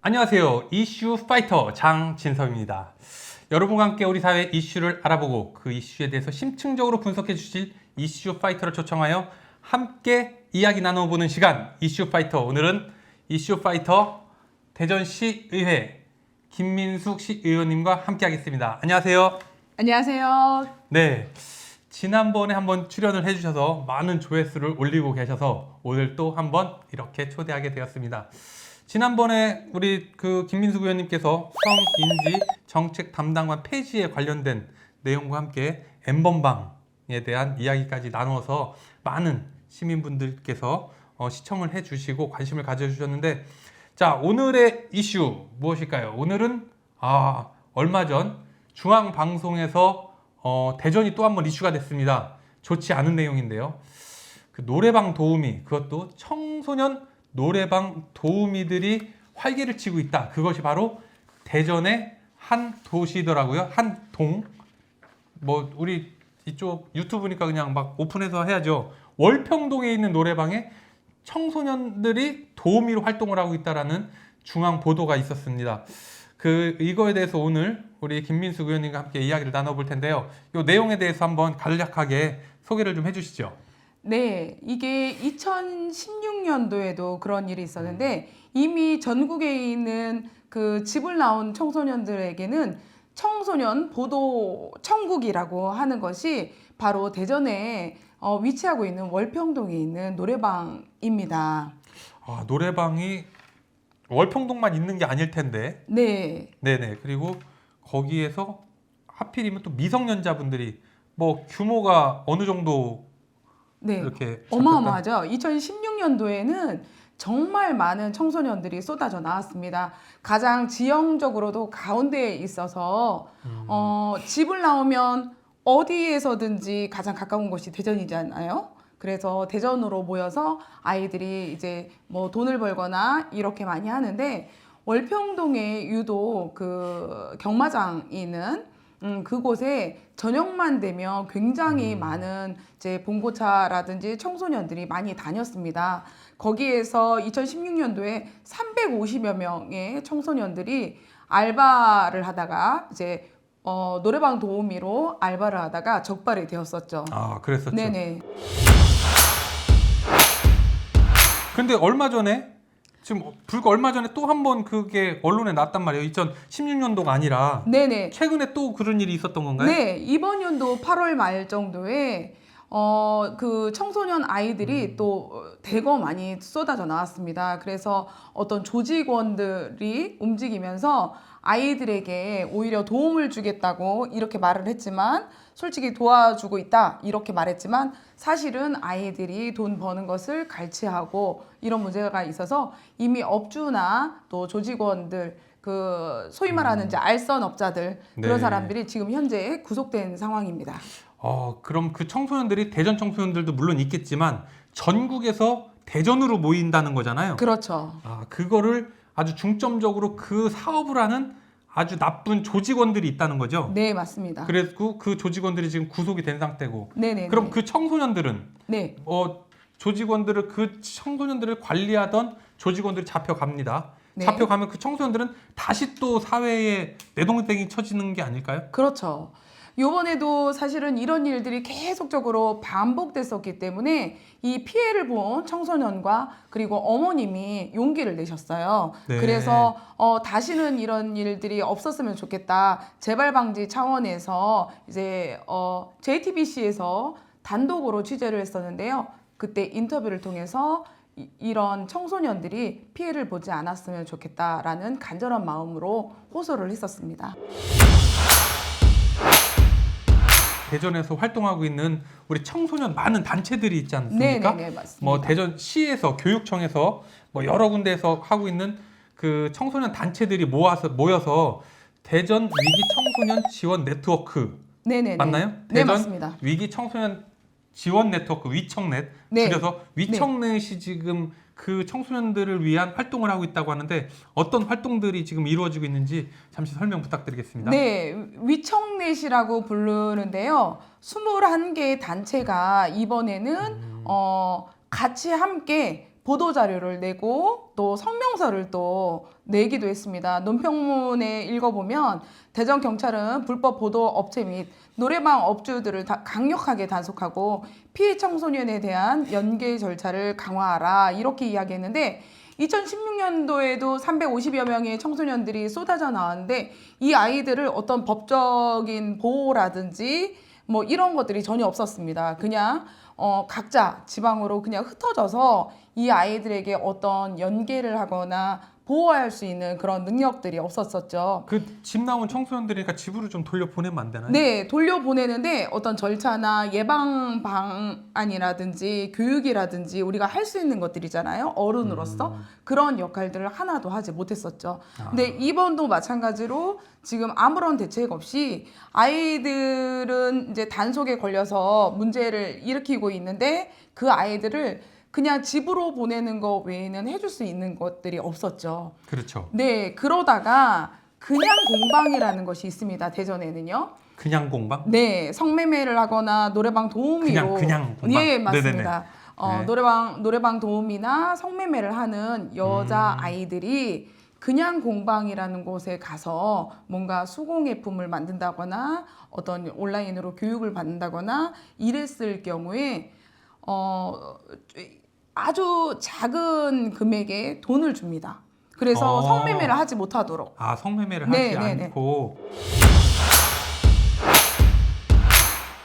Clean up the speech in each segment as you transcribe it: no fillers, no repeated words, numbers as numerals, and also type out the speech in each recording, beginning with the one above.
안녕하세요. 이슈 파이터 장진섭입니다. 여러분과 함께 우리 사회 이슈를 알아보고 그 이슈에 대해서 심층적으로 분석해 주실 이슈 파이터를 초청하여 함께 이야기 나눠보는 시간 이슈 파이터. 오늘은 이슈 파이터 대전시의회 김민숙 시의원님과 함께 하겠습니다. 안녕하세요. 안녕하세요. 네. 지난번에 한번 출연을 해주셔서 많은 조회수를 올리고 계셔서 오늘 또 한번 이렇게 초대하게 되었습니다. 지난번에 우리 김민숙 의원님께서 성인지 정책 담당관 폐지에 관련된 내용과 함께 N번방에 대한 이야기까지 나누어서 많은 시민분들께서 시청을 해주시고 관심을 가져주셨는데, 자, 오늘의 이슈 무엇일까요? 오늘은 얼마 전 중앙방송에서 대전이 또 한 번 이슈가 됐습니다. 좋지 않은 내용인데요. 그 노래방 도우미, 그것도 청소년 노래방 도우미들이 활개를 치고 있다. 그것이 바로 대전의 한 도시더라고요. 한 동. 우리 이쪽 유튜브니까 그냥 막 오픈해서 해야죠. 월평동에 있는 노래방에 청소년들이 도우미로 활동을 하고 있다라는 중앙 보도가 있었습니다. 이거에 대해서 오늘 우리 김민숙 의원님과 함께 이야기를 나눠볼 텐데요. 이 내용에 대해서 한번 간략하게 소개를 좀 해주시죠. 네, 이게 2016년도에도 그런 일이 있었는데 이미 전국에 있는 그 집을 나온 청소년들에게는 청소년 보도 천국이라고 하는 것이 바로 대전에 위치하고 있는 월평동에 있는 노래방입니다. 노래방이 월평동만 있는 게 아닐 텐데. 네. 네네. 그리고 거기에서 하필이면 또 미성년자분들이 규모가 어느 정도 네, 이렇게 어마어마하죠. 2016년도에는 정말 많은 청소년들이 쏟아져 나왔습니다. 가장 지형적으로도 가운데에 있어서 집을 나오면 어디에서든지 가장 가까운 곳이 대전이잖아요. 그래서 대전으로 모여서 아이들이 이제 돈을 벌거나 이렇게 많이 하는데, 월평동에 유독 그 경마장이 있는 그곳에 저녁만 되면 굉장히 많은 이제 봉고차라든지 청소년들이 많이 다녔습니다. 거기에서 2016년도에 350여 명의 청소년들이 알바를 하다가 이제 노래방 도우미로 알바를 하다가 적발이 되었었죠. 그랬었죠. 네네. 근데 얼마 전에 불과 얼마 전에 또 한 번 그게 언론에 났단 말이에요. 2016년도가 아니라 네네. 최근에 또 그런 일이 있었던 건가요? 네, 이번 연도 8월 말 정도에 그 청소년 아이들이 또 대거 많이 쏟아져 나왔습니다. 그래서 어떤 조직원들이 움직이면서 아이들에게 오히려 도움을 주겠다고 이렇게 말을 했지만, 솔직히 도와주고 있다 이렇게 말했지만 사실은 아이들이 돈 버는 것을 갈취하고 이런 문제가 있어서 이미 업주나 또 조직원들, 그 소위 말하는 이제 알선업자들, 그런 네. 사람들이 지금 현재 구속된 상황입니다. 그럼 그 청소년들이 대전 청소년들도 물론 있겠지만 전국에서 대전으로 모인다는 거잖아요. 그렇죠. 그거를 아주 중점적으로 그 사업을 하는 아주 나쁜 조직원들이 있다는 거죠. 네, 맞습니다. 그래서 그 조직원들이 지금 구속이 된 상태고. 네네. 그럼 그 청소년들은 네. 그 청소년들을 관리하던 조직원들이 잡혀갑니다. 네. 잡혀가면 그 청소년들은 다시 또 사회에 내동댕이 쳐지는 게 아닐까요? 그렇죠. 요번에도 사실은 이런 일들이 계속적으로 반복됐었기 때문에 이 피해를 본 청소년과 그리고 어머님이 용기를 내셨어요. 네. 그래서 다시는 이런 일들이 없었으면 좋겠다. 재발 방지 차원에서 이제 JTBC에서 단독으로 취재를 했었는데요. 그때 인터뷰를 통해서 이런 청소년들이 피해를 보지 않았으면 좋겠다라는 간절한 마음으로 호소를 했었습니다. 대전에서 활동하고 있는 우리 청소년 많은 단체들이 있지 않습니까? 네네, 맞습니다. 대전시에서 교육청에서 여러 군데에서 하고 있는 그 청소년 단체들이 모여서 대전 위기 청소년 지원 네트워크 네네. 맞나요? 네, 대전 맞습니다. 위기 청소년 지원 네트워크 위청넷, 네. 줄여서 위청넷이 지금 그 청소년들을 위한 활동을 하고 있다고 하는데 어떤 활동들이 지금 이루어지고 있는지 잠시 설명 부탁드리겠습니다. 네, 위청넷이라고 부르는데요. 21개의 단체가 이번에는 같이 함께 보도 자료를 내고 또 성명서를 또 내기도 했습니다. 논평문에 읽어보면 대전 경찰은 불법 보도 업체 및 노래방 업주들을 강력하게 단속하고 피해 청소년에 대한 연계 절차를 강화하라 이렇게 이야기했는데 2016년도에도 350여 명의 청소년들이 쏟아져 나왔는데 이 아이들을 어떤 법적인 보호라든지 뭐 이런 것들이 전혀 없었습니다. 그냥 각자 지방으로 그냥 흩어져서 이 아이들에게 어떤 연계를 하거나 보호할 수 있는 그런 능력들이 없었었죠. 그 집 나온 청소년들이니까 집으로 좀 돌려 보내면 안 되나요? 네, 돌려보내는데 어떤 절차나 예방 방안이라든지 교육이라든지 우리가 할 수 있는 것들이잖아요. 어른으로서 그런 역할들을 하나도 하지 못했었죠. 근데 이번도 마찬가지로 지금 아무런 대책 없이 아이들은 이제 단속에 걸려서 문제를 일으키고 있는데 그 아이들을 그냥 집으로 보내는 거 외에는 해줄 수 있는 것들이 없었죠. 그렇죠. 네, 그러다가 그냥 공방이라는 것이 있습니다. 대전에는요. 그냥 공방? 네, 성매매를 하거나 노래방 도우미로 그냥 공방? 예, 맞습니다. 네. 노래방 도우미나 성매매를 하는 여자 아이들이 그냥 공방이라는 곳에 가서 뭔가 수공예품을 만든다거나 어떤 온라인으로 교육을 받는다거나 이랬을 경우에 아주 작은 금액의 돈을 줍니다. 그래서 성매매를 하지 못하도록. 아, 성매매를 네, 하지 네, 네. 않고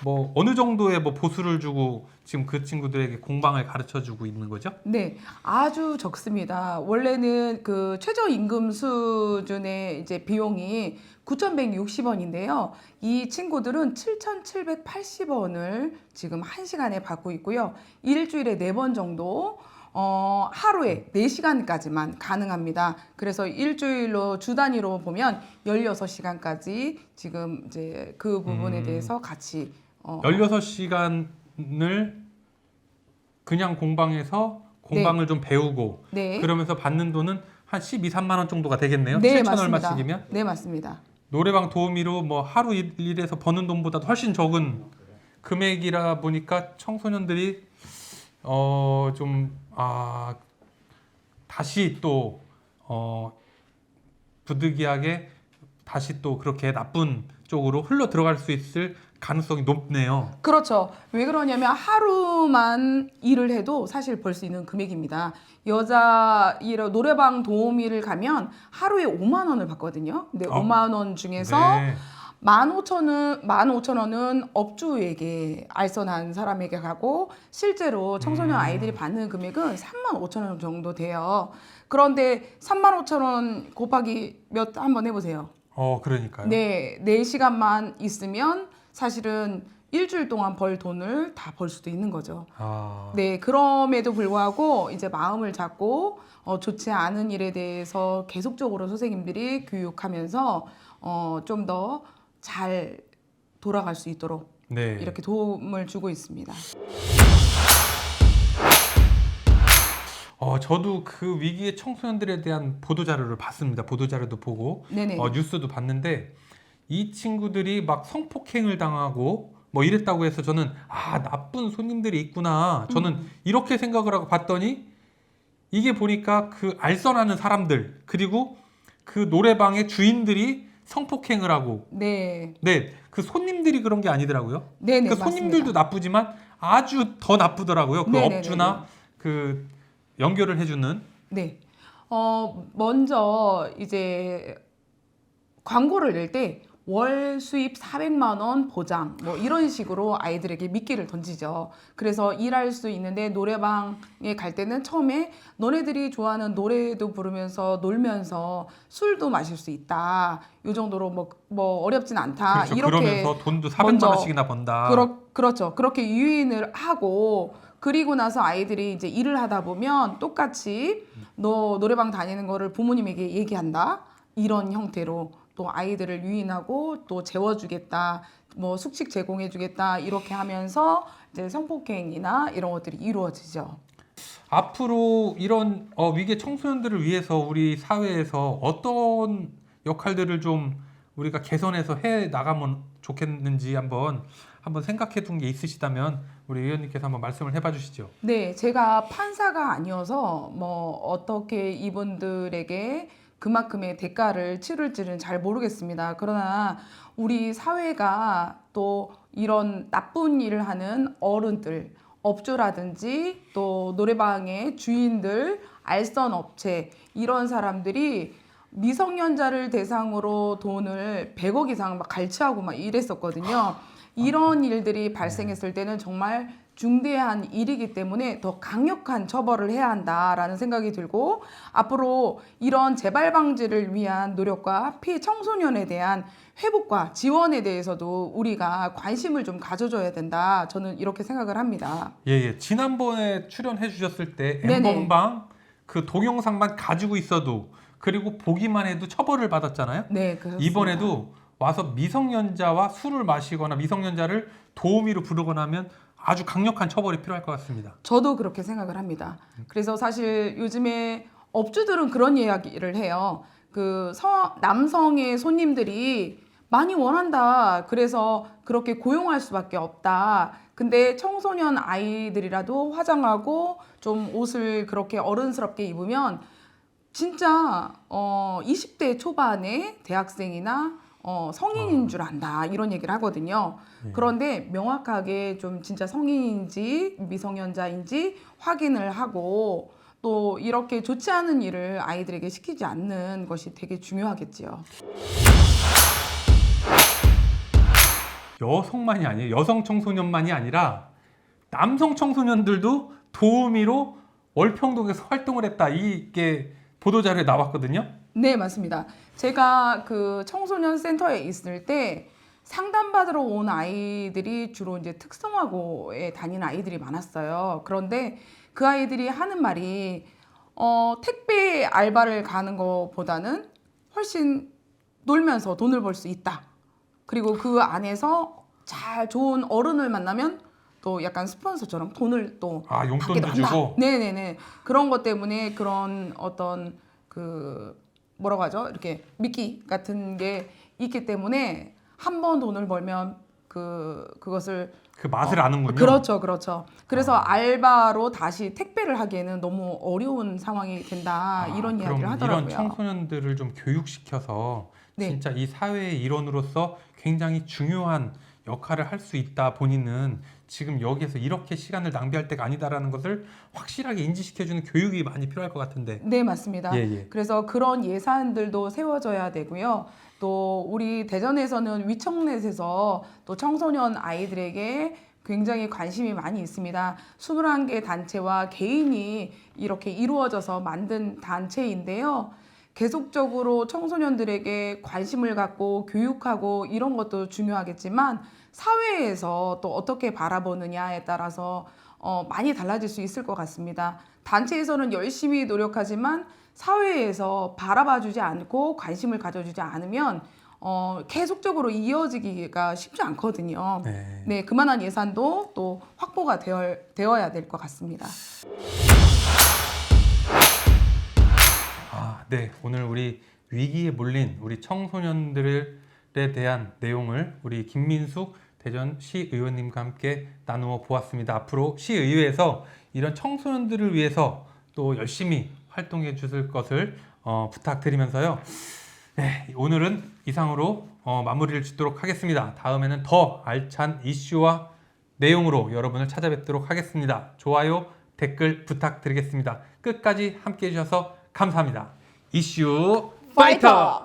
뭐 어느 정도의 뭐 보수를 주고 지금 그 친구들에게 공방을 가르쳐 주고 있는 거죠? 네, 아주 적습니다. 원래는 그 최저임금 수준의 이제 비용이 9,160원인데요. 이 친구들은 7,780원을 지금 1시간에 받고 있고요. 일주일에 4번 정도 하루에 4시간까지만 가능합니다. 그래서 일주일로 주 단위로 보면 16시간까지 지금 이제 그 부분에 대해서 같이 16시간을 그냥 공방에서 공방을 좀 배우고 네. 그러면서 받는 돈은 한 12, 3만 원 정도가 되겠네요. 네, 7천 맞습니다. 얼마씩이면? 네, 맞습니다. 노래방 도우미로 뭐 하루 일에서 버는 돈보다도 훨씬 적은 금액이라 보니까 청소년들이 다시 또 부득이하게 다시 또 그렇게 나쁜 쪽으로 흘러 들어갈 수 있을 가능성이 높네요. 그렇죠. 왜 그러냐면 하루만 일을 해도 사실 벌 수 있는 금액입니다. 여자 노래방 도우미를 가면 하루에 5만 원을 받거든요. 근데 5만 원 중에서 네. 15,000원은 업주에게 알선한 사람에게 가고 실제로 청소년 아이들이 받는 금액은 35,000원 정도 돼요. 그런데 35,000원 곱하기 몇 한번 해보세요. 그러니까요. 네, 4시간만 있으면 사실은 일주일 동안 벌 돈을 다 벌 수도 있는 거죠. 네, 그럼에도 불구하고 이제 마음을 잡고 좋지 않은 일에 대해서 계속적으로 선생님들이 교육하면서 좀 더 잘 돌아갈 수 있도록 네. 이렇게 도움을 주고 있습니다. 저도 그 위기의 청소년들에 대한 보도 자료를 봤습니다. 보도 자료도 보고 네네. 뉴스도 봤는데 이 친구들이 막 성폭행을 당하고 뭐 이랬다고 해서 저는 나쁜 손님들이 있구나. 저는 이렇게 생각을 하고 봤더니 이게 보니까 그 알선하는 사람들 그리고 그 노래방의 주인들이 성폭행을 하고 네. 그 손님들이 그런 게 아니더라고요. 네네, 그 손님들도 맞습니다. 나쁘지만 아주 더 나쁘더라고요. 그 네네네네. 업주나 그 연결을 해주는. 네. 먼저 이제 광고를 낼 때 월 수입 400만 원 보장 뭐 이런 식으로 아이들에게 미끼를 던지죠. 그래서 일할 수 있는데 노래방에 갈 때는 처음에 너네들이 좋아하는 노래도 부르면서 놀면서 술도 마실 수 있다. 이 정도로 뭐 어렵진 않다. 그렇죠. 이렇게 그러면서 돈도 400만 먼저 원씩이나 번다. 그렇죠. 그렇게 유인을 하고 그리고 나서 아이들이 이제 일을 하다 보면 똑같이 너 노래방 다니는 거를 부모님에게 얘기한다. 이런 형태로 또 아이들을 유인하고 또 재워주겠다, 뭐 숙식 제공해주겠다 이렇게 하면서 이제 성폭행이나 이런 것들이 이루어지죠. 앞으로 이런 위기의 청소년들을 위해서 우리 사회에서 어떤 역할들을 좀 우리가 개선해서 해 나가면 좋겠는지 한번 생각해 둔 게 있으시다면 우리 의원님께서 한번 말씀을 해봐 주시죠. 네, 제가 판사가 아니어서 뭐 어떻게 이분들에게 그만큼의 대가를 치를지는 잘 모르겠습니다. 그러나 우리 사회가 또 이런 나쁜 일을 하는 어른들, 업주라든지 또 노래방의 주인들, 알선 업체 이런 사람들이 미성년자를 대상으로 돈을 100억 이상 막 갈취하고 막 이랬었거든요. 이런 일들이 발생했을 때는 정말 중대한 일이기 때문에 더 강력한 처벌을 해야 한다라는 생각이 들고 앞으로 이런 재발 방지를 위한 노력과 피해 청소년에 대한 회복과 지원에 대해서도 우리가 관심을 좀 가져줘야 된다. 저는 이렇게 생각을 합니다. 예. 지난번에 출연해 주셨을 때 네네. 엠번방 그 동영상만 가지고 있어도 그리고 보기만 해도 처벌을 받았잖아요. 네, 그렇습니다. 이번에도 와서 미성년자와 술을 마시거나 미성년자를 도우미로 부르거나 하면 아주 강력한 처벌이 필요할 것 같습니다. 저도 그렇게 생각을 합니다. 그래서 사실 요즘에 업주들은 그런 이야기를 해요. 남성의 손님들이 많이 원한다. 그래서 그렇게 고용할 수밖에 없다. 근데 청소년 아이들이라도 화장하고 좀 옷을 그렇게 어른스럽게 입으면 진짜 20대 초반의 대학생이나 성인인 줄 안다 이런 얘기를 하거든요. 그런데 명확하게 좀 진짜 성인인지 미성년자인지 확인을 하고 또 이렇게 좋지 않은 일을 아이들에게 시키지 않는 것이 되게 중요하겠지요. 여성만이 아니에요. 여성 청소년만이 아니라 남성 청소년들도 도우미로 월평동에서 활동을 했다. 이게 보도자료에 나왔거든요. 네, 맞습니다. 제가 그 청소년 센터에 있을 때 상담받으러 온 아이들이 주로 이제 특성화고에 다니는 아이들이 많았어요. 그런데 그 아이들이 하는 말이 택배 알바를 가는 것보다는 훨씬 놀면서 돈을 벌 수 있다. 그리고 그 안에서 잘 좋은 어른을 만나면 또 약간 스폰서처럼 돈을 또 용돈도 받기도 한다. 주고. 네네네. 그런 것 때문에 그런 어떤 뭐라고 하죠? 이렇게 미끼 같은 게 있기 때문에 한 번 돈을 벌면 그것을 그 맛을 아는군요. 그렇죠. 그래서 알바로 다시 택배를 하기에는 너무 어려운 상황이 된다. 이런 이야기를 그럼 하더라고요. 이런 청소년들을 좀 교육시켜서 네. 진짜 이 사회의 일원으로서 굉장히 중요한 역할을 할 수 있다. 본인은 지금 여기에서 이렇게 시간을 낭비할 때가 아니다라는 것을 확실하게 인지시켜주는 교육이 많이 필요할 것 같은데. 네, 맞습니다. 예. 그래서 그런 예산들도 세워져야 되고요. 또 우리 대전에서는 위청넷에서 또 청소년 아이들에게 굉장히 관심이 많이 있습니다. 21개 단체와 개인이 이렇게 이루어져서 만든 단체인데요. 계속적으로 청소년들에게 관심을 갖고 교육하고 이런 것도 중요하겠지만 사회에서 또 어떻게 바라보느냐에 따라서 많이 달라질 수 있을 것 같습니다. 단체에서는 열심히 노력하지만 사회에서 바라봐주지 않고 관심을 가져주지 않으면 계속적으로 이어지기가 쉽지 않거든요. 네, 그만한 예산도 또 확보가 되어야 될 것 같습니다. 네. 오늘 우리 위기에 몰린 우리 청소년들에 대한 내용을 우리 김민숙 대전시 의원님과 함께 나누어 보았습니다. 앞으로 시의회에서 이런 청소년들을 위해서 또 열심히 활동해 주실 것을 부탁드리면서요. 네, 오늘은 이상으로 마무리를 짓도록 하겠습니다. 다음에는 더 알찬 이슈와 내용으로 여러분을 찾아뵙도록 하겠습니다. 좋아요, 댓글 부탁드리겠습니다. 끝까지 함께해 주셔서 감사합니다. 이슈 파이터!